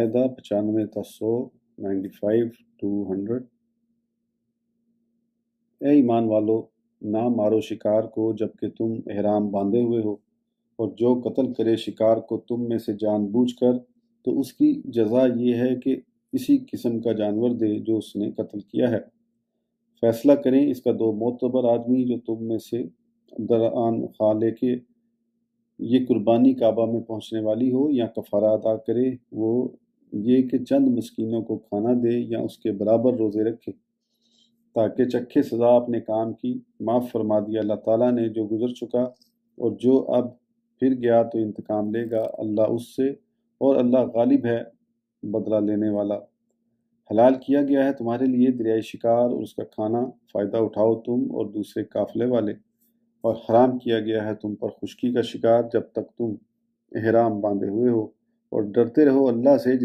मायदा 95-100 ए ईमान वालो, ना मारो शिकार को जबकि तुम एहराम बांधे हुए हो, और जो कत्ल करे शिकार को तुम में से जानबूझकर तो उसकी जज़ा ये है कि इसी किस्म का जानवर दे जो उसने कत्ल किया है। फैसला करें इसका दो मोतबर आदमी जो तुम में से दरआन खा लेके ये कुर्बानी काबा में पहुंचने वाली हो, या कफ़ारा अदा करे वो ये कि चंद मस्कीनों को खाना दे या उसके बराबर रोज़े रखे, ताकि चखे सज़ा अपने काम की। माफ़ फरमा दिया अल्लाह ताला ने जो गुज़र चुका, और जो अब फिर गया तो इंतकाम लेगा अल्लाह उससे, और अल्लाह गालिब है, बदला लेने वाला। हलाल किया गया है तुम्हारे लिए दरियाई शिकार और उसका खाना, फ़ायदा उठाओ तुम और दूसरे काफ़िले वाले, और हराम किया गया है तुम पर खुश्की का शिकार जब तक तुम एहराम बांधे हुए हो, और डरते रहो अल्लाह से